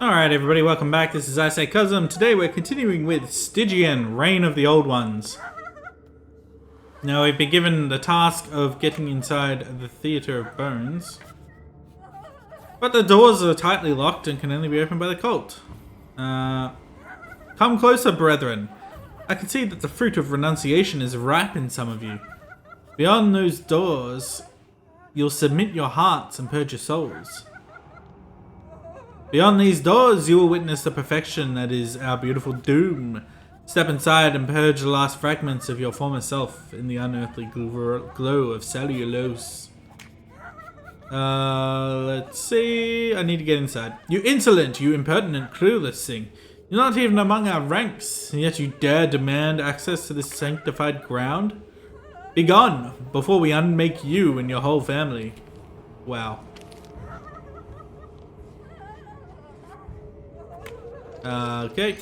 Alright everybody, welcome back. This is I Say Custom. Today we're continuing with Stygian, Reign of the Old Ones. Now we've been given the task of getting inside the Theatre of Bones. But the doors are tightly locked and can only be opened by the cult. Come closer, brethren. I can see that the fruit of renunciation is ripe in some of you. Beyond those doors, you'll submit your hearts and purge your souls. Beyond these doors, you will witness the perfection that is our beautiful doom. Step inside and purge the last fragments of your former self in the unearthly glow of cellulose. Let's see. I need to get inside. You insolent, you impertinent, clueless thing. You're not even among our ranks, and yet you dare demand access to this sanctified ground? Begone, before we unmake you and your whole family. Wow. Okay.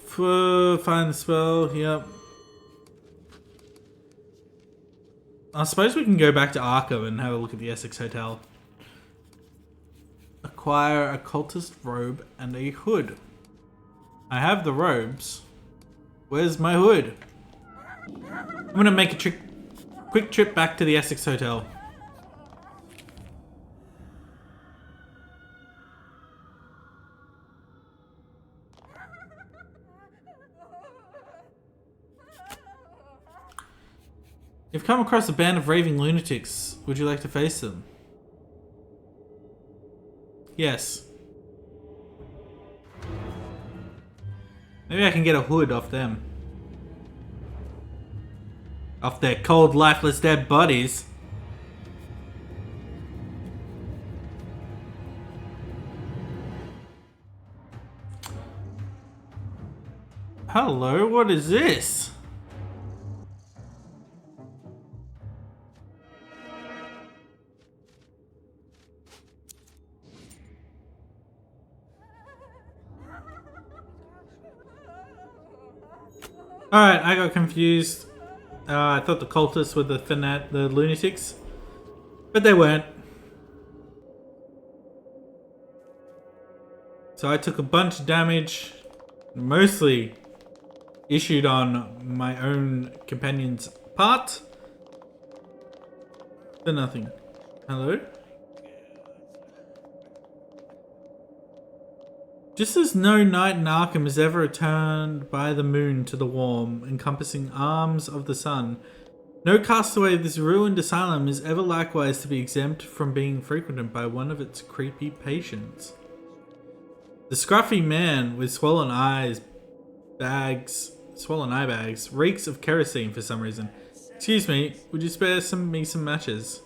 Find the spell, yep. I suppose we can go back to Arkham and have a look at the Essex Hotel. Acquire a cultist robe and a hood. I have the robes. Where's my hood? I'm gonna make a quick trip back to the Essex Hotel. You've come across a band of raving lunatics. Would you like to face them? Yes. Maybe I can get a hood off them. Off their cold, lifeless, dead bodies. Hello, what is this? Alright, I got confused. I thought the cultists were the lunatics, but they weren't. So I took a bunch of damage, mostly issued on my own companion's part, but nothing. Hello? Just as no night in Arkham is ever returned by the moon to the warm, encompassing arms of the sun, no castaway of this ruined asylum is ever likewise to be exempt from being frequented by one of its creepy patients. The scruffy man with swollen eye bags, reeks of kerosene for some reason. Excuse me, would you spare me some matches?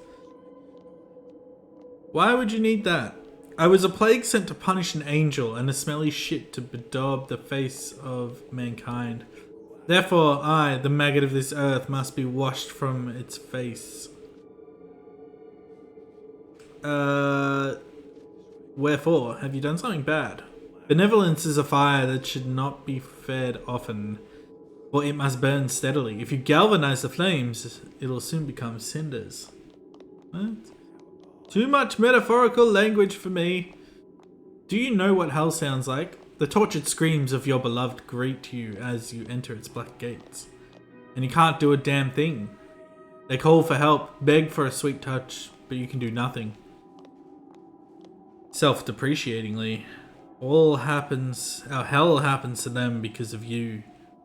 Why would you need that? I was a plague sent to punish an angel and a smelly shit to bedaub the face of mankind. Therefore, I, the maggot of this earth, must be washed from its face. Wherefore? Have you done something bad? Benevolence is a fire that should not be fed often, for it must burn steadily. If you galvanize the flames, it'll soon become cinders. What? Too much metaphorical language for me. Do you know what hell sounds like? The tortured screams of your beloved greet you as you enter its black gates. And you can't do a damn thing. They call for help, beg for a sweet touch, but you can do nothing. Self-depreciatingly, our hell happens to them because of you,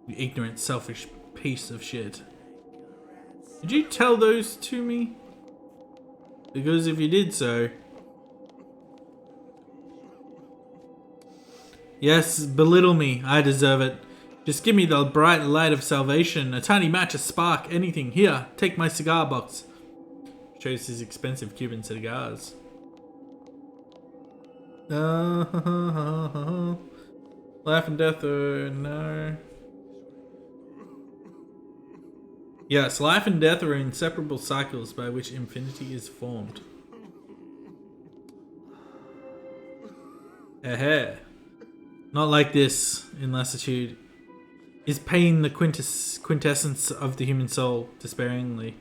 you ignorant, selfish piece of shit. Did you tell those to me? Because if you did so... Yes, belittle me. I deserve it. Just give me the bright light of salvation. A tiny match, a spark, anything. Here, take my cigar box. Shows his expensive Cuban cigars. Life and death, no. Yes, life and death are inseparable cycles by which infinity is formed. Not like this in lassitude. Is pain the quintessence of the human soul? Despairingly.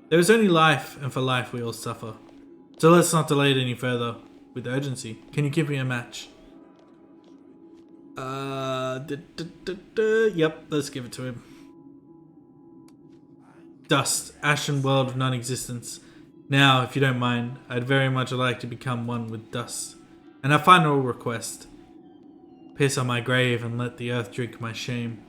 There is only life, and for life we all suffer. So let's not delay it any further with urgency. Can you give me a match? Yep, let's give it to him. Dust, ashen world of non-existence. Now, if you don't mind, I'd very much like to become one with dust. And a final request. Piss on my grave and let the earth drink my shame.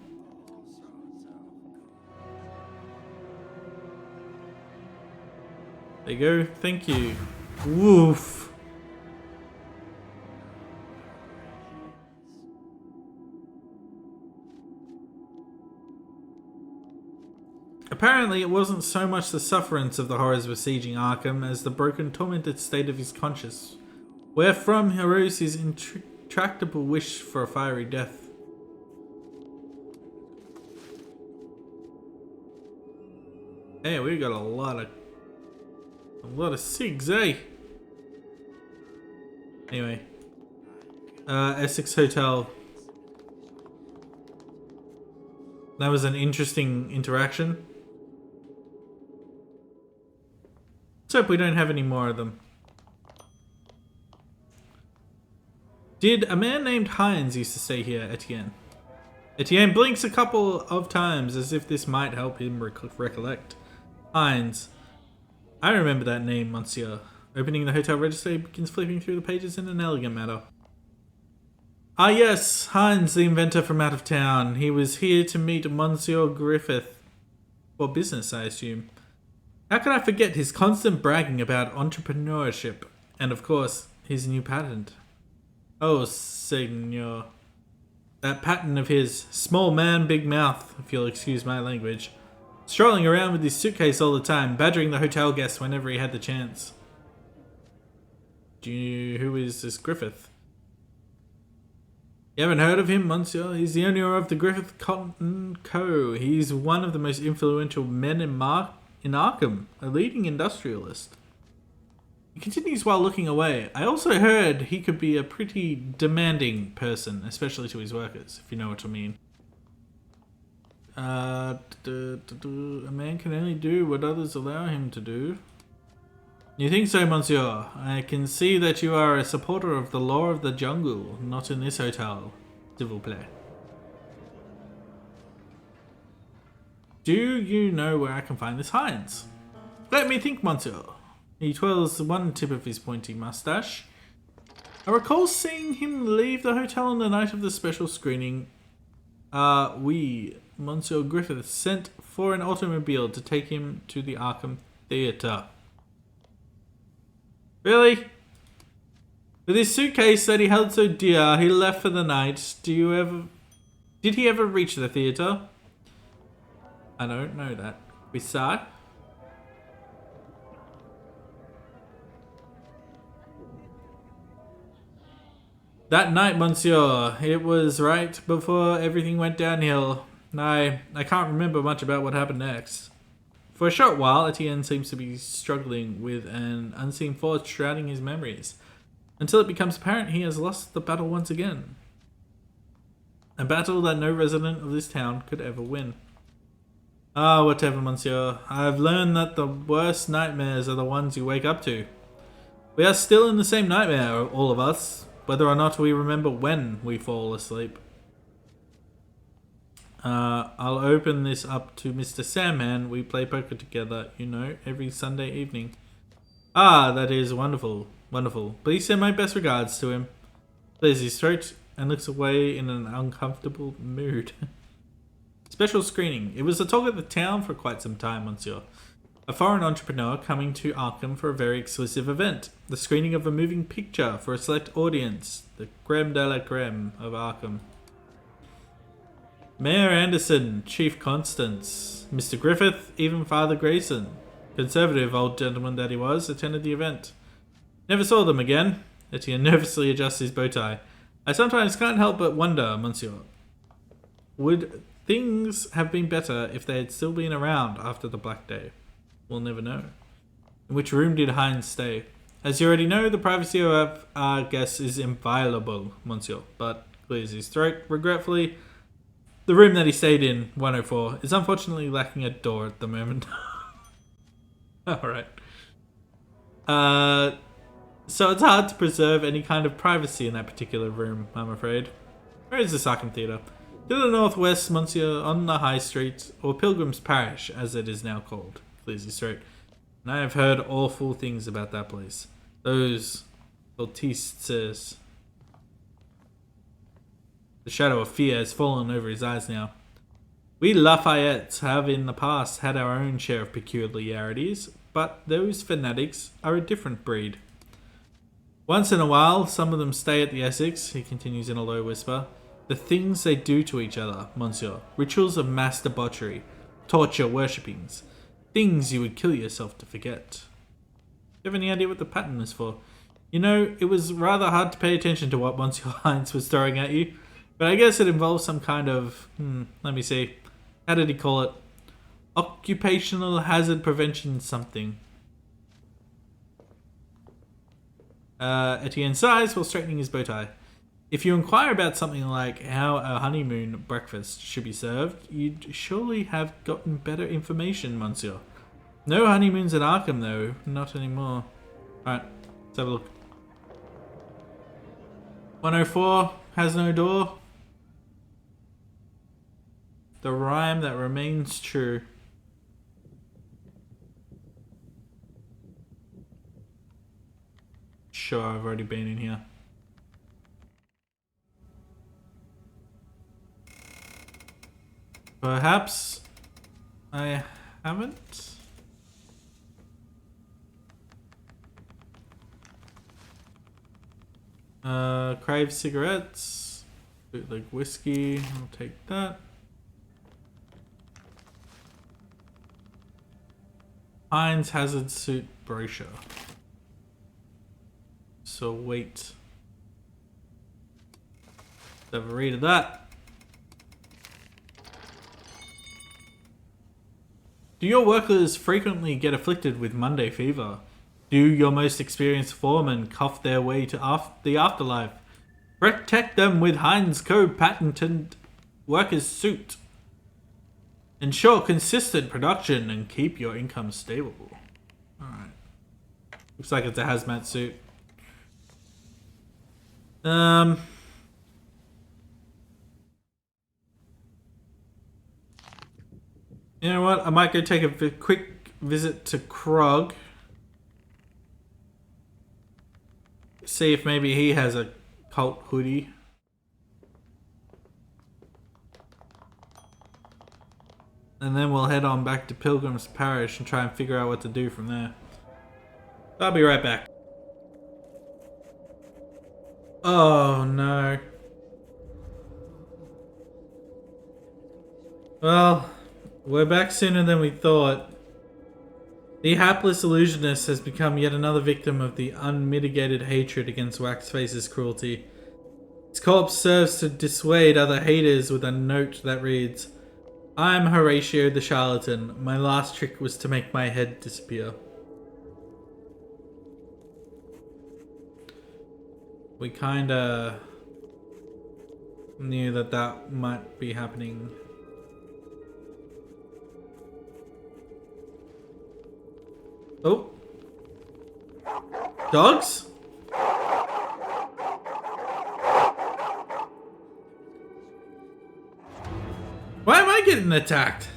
There you go, thank you. Woof. Apparently, it wasn't so much the sufferance of the horrors besieging Arkham as the broken, tormented state of his conscience, wherefrom arose his intractable wish for a fiery death. Hey, we got a lot of SIGs, eh? Anyway, Essex Hotel. That was an interesting interaction. Let's hope we don't have any more of them. Did a man named Hines used to stay here, Etienne? Etienne blinks a couple of times as if this might help him recollect. Hines. I remember that name, monsieur. Opening the hotel register, he begins flipping through the pages in an elegant manner. Ah yes, Hines, the inventor from out of town. He was here to meet Monsieur Griffith. For business, I assume. How could I forget his constant bragging about entrepreneurship, and of course, his new patent. Oh, senor. That patent of his, small man, big mouth, if you'll excuse my language. Strolling around with his suitcase all the time, badgering the hotel guests whenever he had the chance. Who is this Griffith? You haven't heard of him, monsieur? He's the owner of the Griffith Cotton Co. He's one of the most influential men in Arkham, a leading industrialist. He continues while looking away. I also heard he could be a pretty demanding person, especially to his workers, if you know what I mean. A man can only do what others allow him to do. You think so, monsieur? I can see that you are a supporter of the law of the jungle, not in this hotel. S'il vous plaît. Do you know where I can find this Hines? Let me think, monsieur. He twirls one tip of his pointy mustache. I recall seeing him leave the hotel on the night of the special screening. We, Monsieur Griffith, sent for an automobile to take him to the Arkham Theatre. Really? With his suitcase that he held so dear, he left for the night. Did he ever reach the theatre? I don't know that. We saw it. That night, monsieur, it was right before everything went downhill. I can't remember much about what happened next. For a short while, Etienne seems to be struggling with an unseen force shrouding his memories, until it becomes apparent he has lost the battle once again. A battle that no resident of this town could ever win. Ah, whatever, monsieur. I've learned that the worst nightmares are the ones you wake up to. We are still in the same nightmare, all of us, whether or not we remember when we fall asleep. I'll open this up to Mr. Sandman. We play poker together, you know, every Sunday evening. Ah, that is wonderful. Wonderful. Please send my best regards to him. Clears his throat and looks away in an uncomfortable mood. Special screening. It was the talk of the town for quite some time, monsieur. A foreign entrepreneur coming to Arkham for a very exclusive event. The screening of a moving picture for a select audience. The creme de la creme of Arkham. Mayor Anderson, Chief Constance, Mr. Griffith, even Father Grayson, conservative old gentleman that he was, attended the event. Never saw them again. Etienne nervously adjusts his bow tie. I sometimes can't help but wonder, monsieur. Would things have been better if they had still been around after the Black Day? We'll never know. In which room did Hines stay? As you already know, the privacy of our guests is inviolable, monsieur, but clears his throat regretfully. The room that he stayed in, 104, is unfortunately lacking a door at the moment. Alright. So it's hard to preserve any kind of privacy in that particular room, I'm afraid. Where is the Sarkham Theatre? To the northwest, Monsieur, on the High Street, or Pilgrim's Parish, as it is now called. Clearsy Street. And I have heard awful things about that place. Those autistes. The shadow of fear has fallen over his eyes now. We Lafayettes have in the past had our own share of peculiarities, but those fanatics are a different breed. Once in a while, some of them stay at the Essex, he continues in a low whisper. The things they do to each other, monsieur. Rituals of mass debauchery, torture worshippings. Things you would kill yourself to forget. Do you have any idea what the pattern is for? You know, it was rather hard to pay attention to what Monsieur Hines was throwing at you, but I guess it involves some kind of, let me see. How did he call it? Occupational hazard prevention something. Etienne sighs while straightening his bow tie. If you inquire about something like how a honeymoon breakfast should be served, you'd surely have gotten better information, monsieur. No honeymoons at Arkham, though. Not anymore. Alright, let's have a look. 104 has no door. The rhyme that remains true. Sure, I've already been in here. Perhaps I haven't. Crave cigarettes, bootleg whiskey. I'll take that. Heinz hazard suit brochure. So wait. Let's have a read of that. Do your workers frequently get afflicted with Monday fever? Do your most experienced foremen cough their way to the afterlife? Protect them with Heinz Co-patented workers' suit. Ensure consistent production and keep your income stable. Alright. Looks like it's a hazmat suit. You know what? I might go take a quick visit to Krog. See if maybe he has a cult hoodie. And then we'll head on back to Pilgrim's Parish and try and figure out what to do from there. I'll be right back. Oh no. Well, we're back sooner than we thought. The hapless illusionist has become yet another victim of the unmitigated hatred against Waxface's cruelty. His corpse serves to dissuade other haters with a note that reads, I'm Horatio the Charlatan. My last trick was to make my head disappear. We kinda knew that that might be happening. Oh. Dogs? Why am I getting attacked?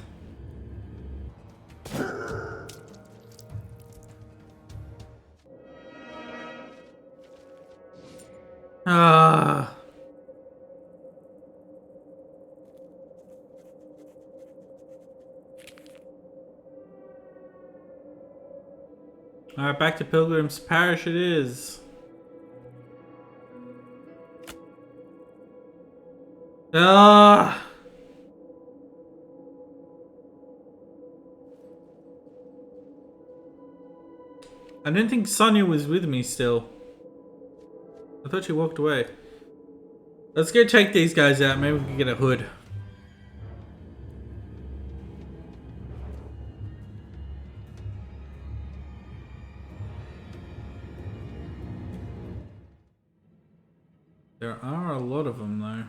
Ah. Alright, back to Pilgrim's Parish it is. Ah. I didn't think Sonia was with me still. I thought she walked away. Let's go check these guys out. Maybe we can get a hood. There are a lot of them though.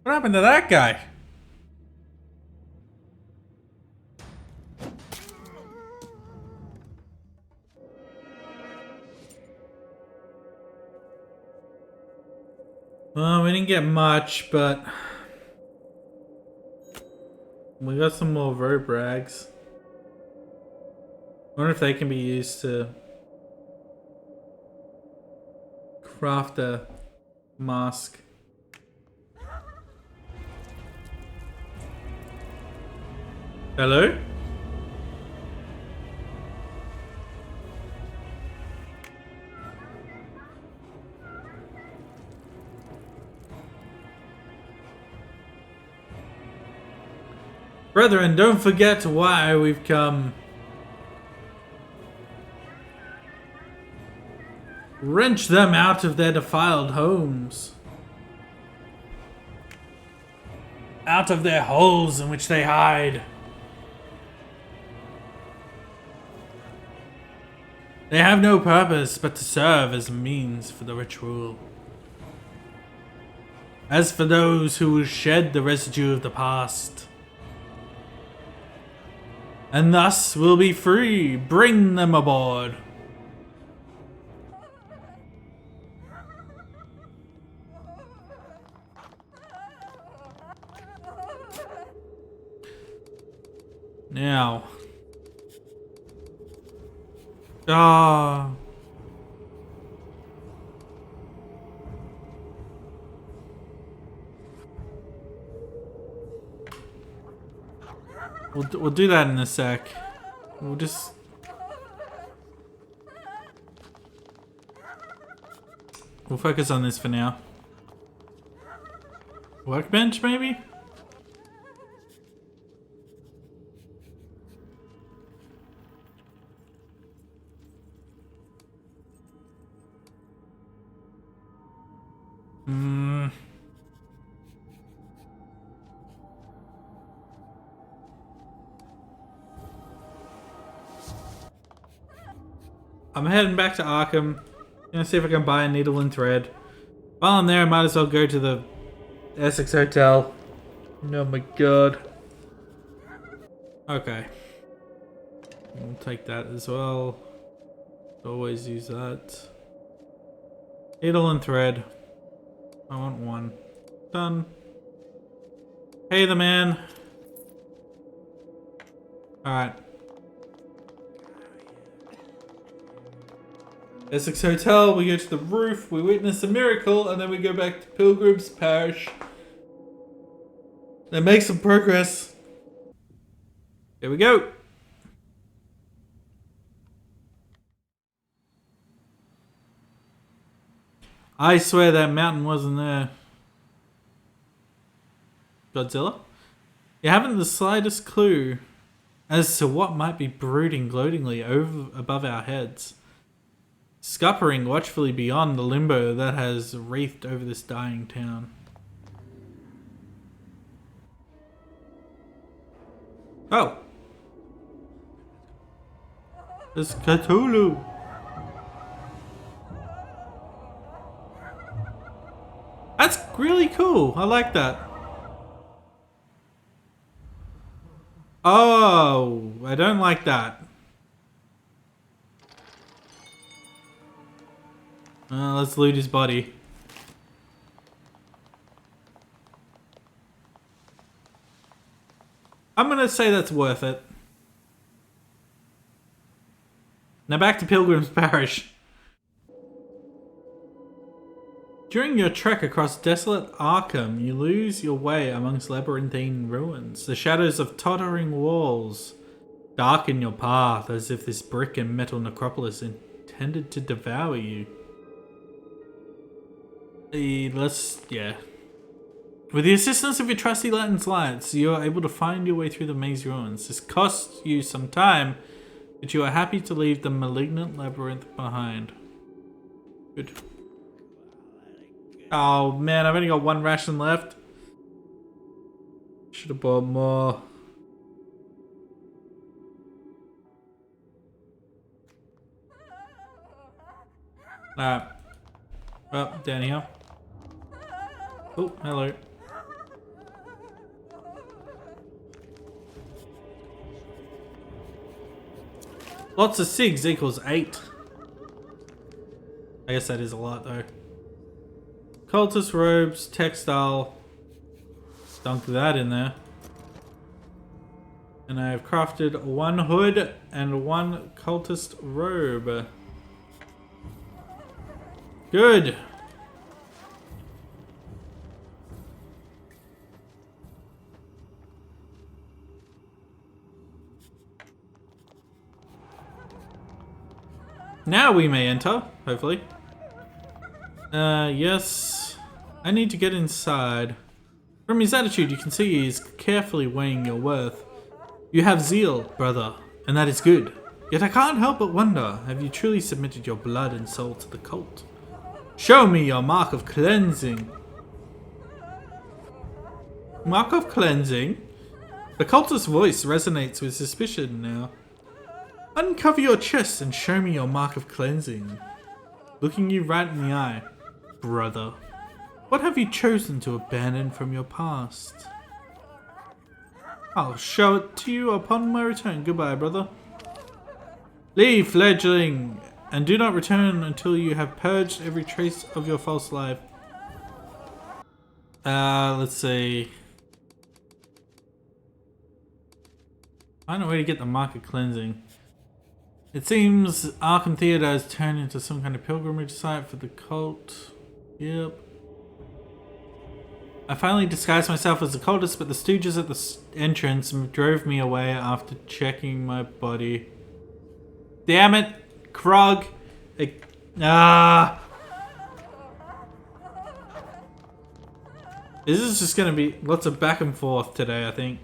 What happened to that guy? Well, we didn't get much, but we got some more rope rags. I wonder if they can be used to craft a mask. Hello? Brethren, don't forget why we've come. Wrench them out of their defiled homes. Out of their holes in which they hide. They have no purpose but to serve as a means for the ritual. As for those who will shed the residue of the past, and thus will be free, bring them aboard. Now. We'll do that in a sec. We'll focus on this for now. Workbench, maybe? I'm heading back to Arkham. Gonna see if I can buy a needle and thread. While I'm there, I might as well go to the Essex Hotel. Oh my god. Okay. We'll take that as well. Always use that. Needle and thread. I want one. Done. Pay the man. Alright. Essex Hotel, we go to the roof, we witness a miracle, and then we go back to Pilgrim's Parish. Then make some progress. Here we go. I swear that mountain wasn't there. Godzilla? You haven't the slightest clue as to what might be brooding gloatingly above our heads. Scuppering watchfully beyond the limbo that has wreathed over this dying town. Oh. It's Cthulhu. That's really cool. I like that. Oh, I don't like that. Let's loot his body. I'm gonna say that's worth it. Now back to Pilgrim's Parish. During your trek across desolate Arkham, you lose your way amongst labyrinthine ruins. The shadows of tottering walls darken your path as if this brick and metal necropolis intended to devour you. Yeah. With the assistance of your trusty lantern's lights, you are able to find your way through the maze ruins. This costs you some time, but you are happy to leave the malignant labyrinth behind. Good. Oh man, I've only got one ration left. Should have bought more. Alright. Well, down here. Oh, hello. Lots of SIGs equals 8. I guess that is a lot though. Cultist robes, textile. Dunk that in there. And I have crafted one hood and one cultist robe. Good. Now we may enter, hopefully. Yes. I need to get inside. From his attitude, you can see he is carefully weighing your worth. You have zeal, brother, and that is good. Yet I can't help but wonder, have you truly submitted your blood and soul to the cult? Show me your mark of cleansing. Mark of cleansing? The cultist's voice resonates with suspicion now. Uncover your chest and show me your mark of cleansing. Looking you right in the eye, brother. What have you chosen to abandon from your past? I'll show it to you upon my return. Goodbye, brother. Leave, fledgling, and do not return until you have purged every trace of your false life. Let's see. I don't know where to get the mark of cleansing. It seems Arkham Theatre has turned into some kind of pilgrimage site for the cult. Yep. I finally disguised myself as a cultist, but the stooges at the entrance drove me away after checking my body. Damn it, Krog. This is just gonna be lots of back and forth today, I think.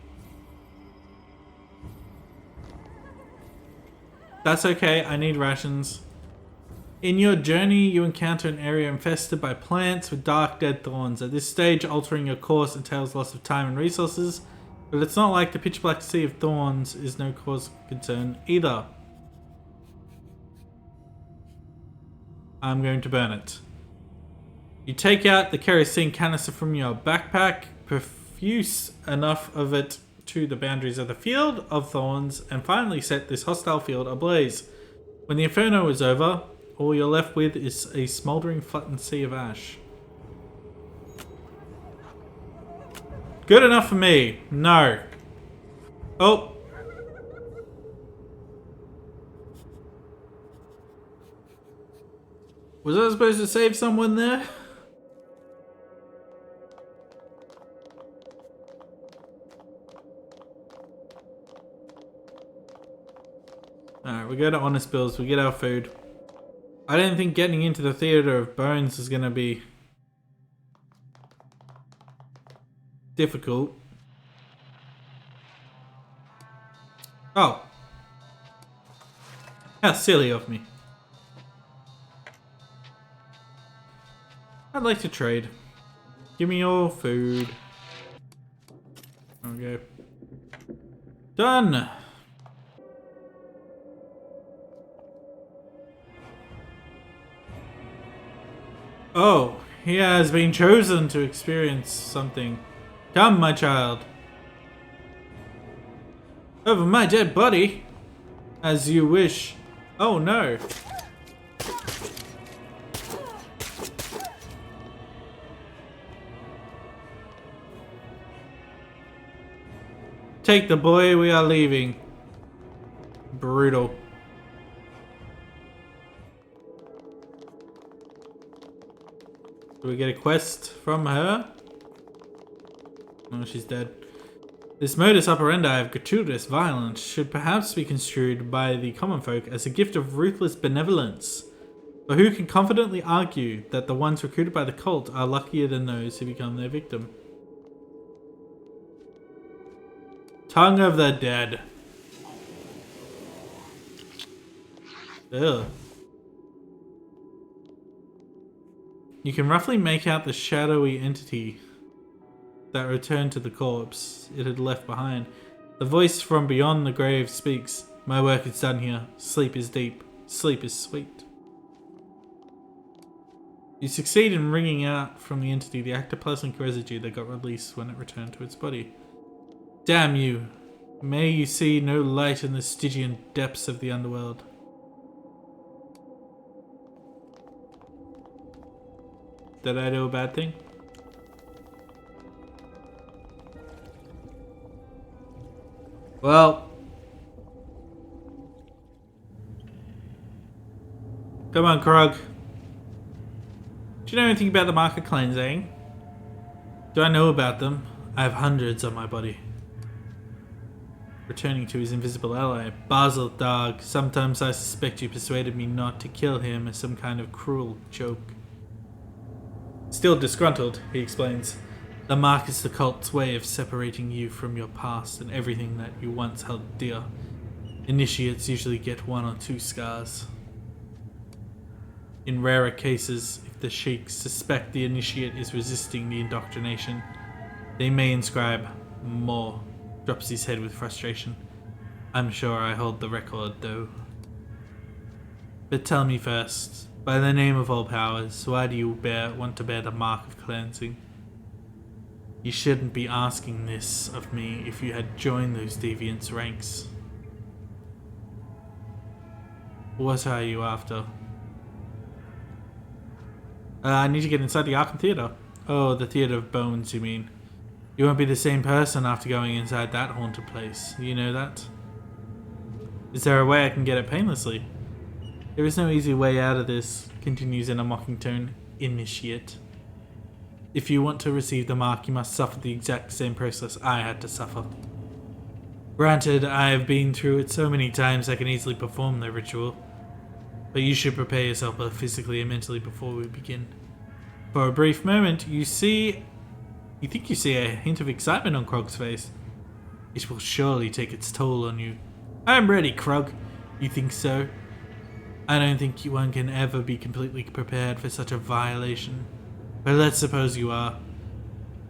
That's okay, I need rations. In your journey, you encounter an area infested by plants with dark, dead thorns. At this stage, altering your course entails loss of time and resources, but it's not like the pitch black sea of thorns is no cause of concern either. I'm going to burn it. You take out the kerosene canister from your backpack, perfuse enough of it to the boundaries of the field of thorns, and finally set this hostile field ablaze. When the inferno is over, all you're left with is a smouldering flattened sea of ash. Good enough for me. No. Oh. Was I supposed to save someone there? Alright, we go to Honest Bills, we get our food. I don't think getting into the Theatre of Bones is gonna be difficult. Oh. How silly of me. I'd like to trade. Give me your food. Okay. Done! Oh, he has been chosen to experience something. Come, my child. Over my dead body? As you wish. Oh no. Take the boy, we are leaving. Brutal. Do we get a quest from her? No, she's dead. This modus operandi of gratuitous violence should perhaps be construed by the common folk as a gift of ruthless benevolence. But who can confidently argue that the ones recruited by the cult are luckier than those who become their victim? Tongue of the dead. Ugh. You can roughly make out the shadowy entity that returned to the corpse it had left behind. The voice from beyond the grave speaks. My work is done here. Sleep is deep. Sleep is sweet. You succeed in wringing out from the entity the ectoplasmic residue that got released when it returned to its body. Damn you. May you see no light in the Stygian depths of the underworld. Did I do a bad thing? Well. Come on, Krog. Do you know anything about the mark of cleansing? Do I know about them? I have hundreds on my body. Returning to his invisible ally, Basil, dog. Sometimes I suspect you persuaded me not to kill him as some kind of cruel joke. Still disgruntled, he explains. The mark is the cult's way of separating you from your past and everything that you once held dear. Initiates usually get 1 or 2 scars. In rarer cases, if the sheiks suspect the initiate is resisting the indoctrination, they may inscribe more. Drops his head with frustration. I'm sure I hold the record, though. But tell me first, by the name of all powers, why do you want to bear the mark of cleansing? You shouldn't be asking this of me if you had joined those deviants' ranks. What are you after? I need to get inside the Arkham Theatre. Oh, the Theatre of Bones, you mean. You won't be the same person after going inside that haunted place. You know that? Is there a way I can get it painlessly? There is no easy way out of this, continues in a mocking tone. Initiate. If you want to receive the mark, you must suffer the exact same process I had to suffer. Granted, I have been through it so many times I can easily perform the ritual. But you should prepare yourself both physically and mentally before we begin. For a brief moment, you think you see a hint of excitement on Krog's face. It will surely take its toll on you. I'm ready, Krog. You think so? I don't think one can ever be completely prepared for such a violation. But let's suppose you are.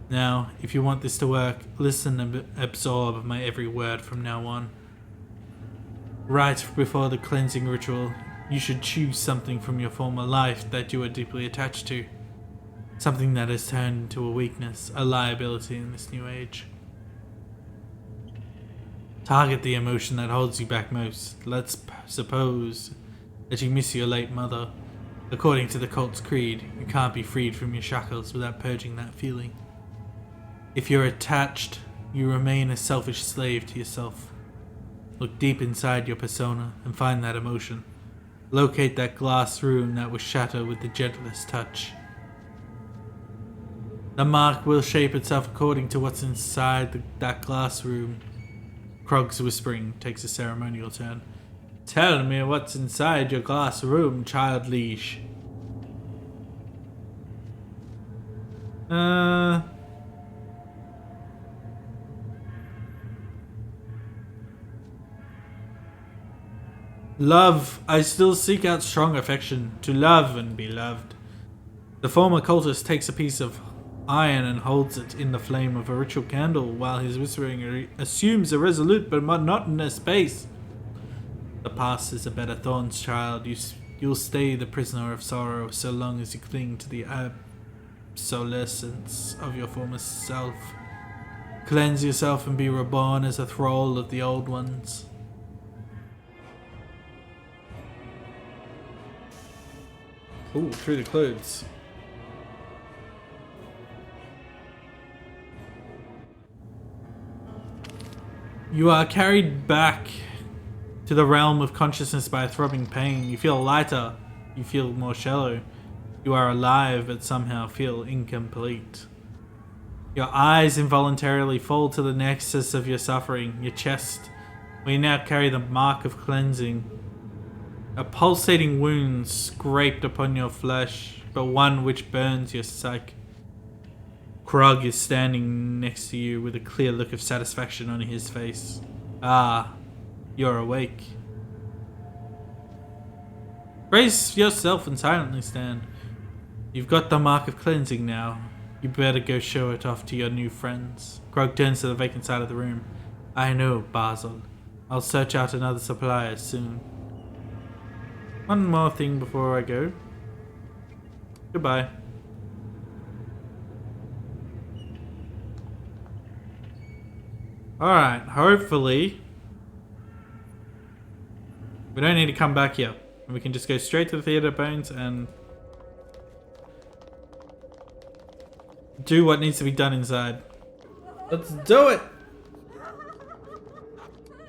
Now, if you want this to work, listen and absorb my every word from now on. Right before the cleansing ritual, you should choose something from your former life that you are deeply attached to. Something that has turned into a weakness, a liability in this new age. Target the emotion that holds you back most. Let's suppose that you miss your late mother. According to the cult's creed, you can't be freed from your shackles without purging that feeling. If you're attached, you remain a selfish slave to yourself. Look deep inside your persona and find that emotion. Locate that glass room that was shattered with the gentlest touch. The mark will shape itself according to what's inside that glass room. Krog's whispering takes a ceremonial turn. Tell me what's inside your glass room, child liege. Love. I still seek out strong affection, to love and be loved. The former cultist takes a piece of iron and holds it in the flame of a ritual candle while his whispering assumes a resolute but monotonous pace. The past is a bed of thorns, child. You'll stay the prisoner of sorrow so long as you cling to the obsolescence of your former self. Cleanse yourself and be reborn as a thrall of the old ones. Ooh, through the clothes. You are carried back to the realm of consciousness by a throbbing pain. You feel lighter. You feel more shallow. You are alive, but somehow feel incomplete. Your eyes involuntarily fall to the nexus of your suffering, your chest, where you now carry the mark of cleansing. A pulsating wound scraped upon your flesh, but one which burns your psyche. Krog is standing next to you with a clear look of satisfaction on his face. Ah, you're awake. Brace yourself and silently stand. You've got the mark of cleansing now. You better go show it off to your new friends. Krog turns to the vacant side of the room. I know, Basil. I'll search out another supplier soon. One more thing before I go. Goodbye. Alright, hopefully we don't need to come back here. We can just go straight to the Theatre of Bones and do what needs to be done inside. Let's do it!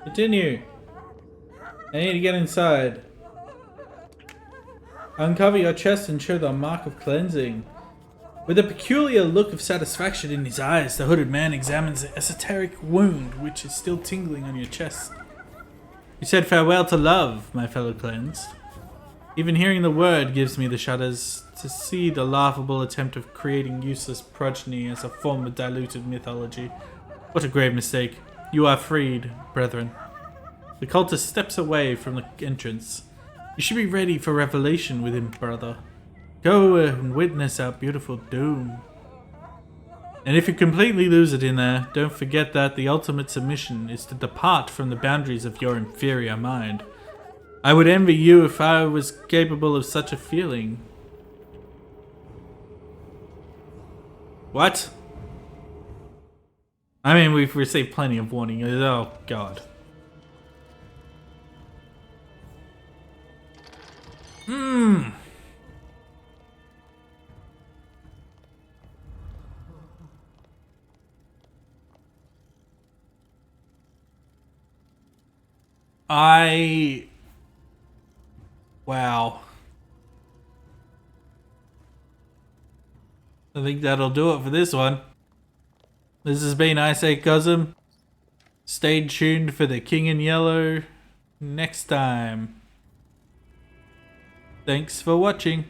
Continue. I need to get inside. Uncover your chest and show the mark of cleansing. With a peculiar look of satisfaction in his eyes, the hooded man examines the esoteric wound which is still tingling on your chest. You said farewell to love, my fellow cleansed. Even hearing the word gives me the shudders to see the laughable attempt of creating useless progeny as a form of diluted mythology. What a grave mistake. You are freed, brethren. The cultist steps away from the entrance. You should be ready for revelation with him, brother. Go and witness our beautiful doom. And if you completely lose it in there, don't forget that the ultimate submission is to depart from the boundaries of your inferior mind. I would envy you if I was capable of such a feeling. What? I mean, we've received plenty of warning. Oh, God. Wow. I think that'll do it for this one. This has been I Say Cosm. Stay tuned for the King in Yellow next time. Thanks for watching.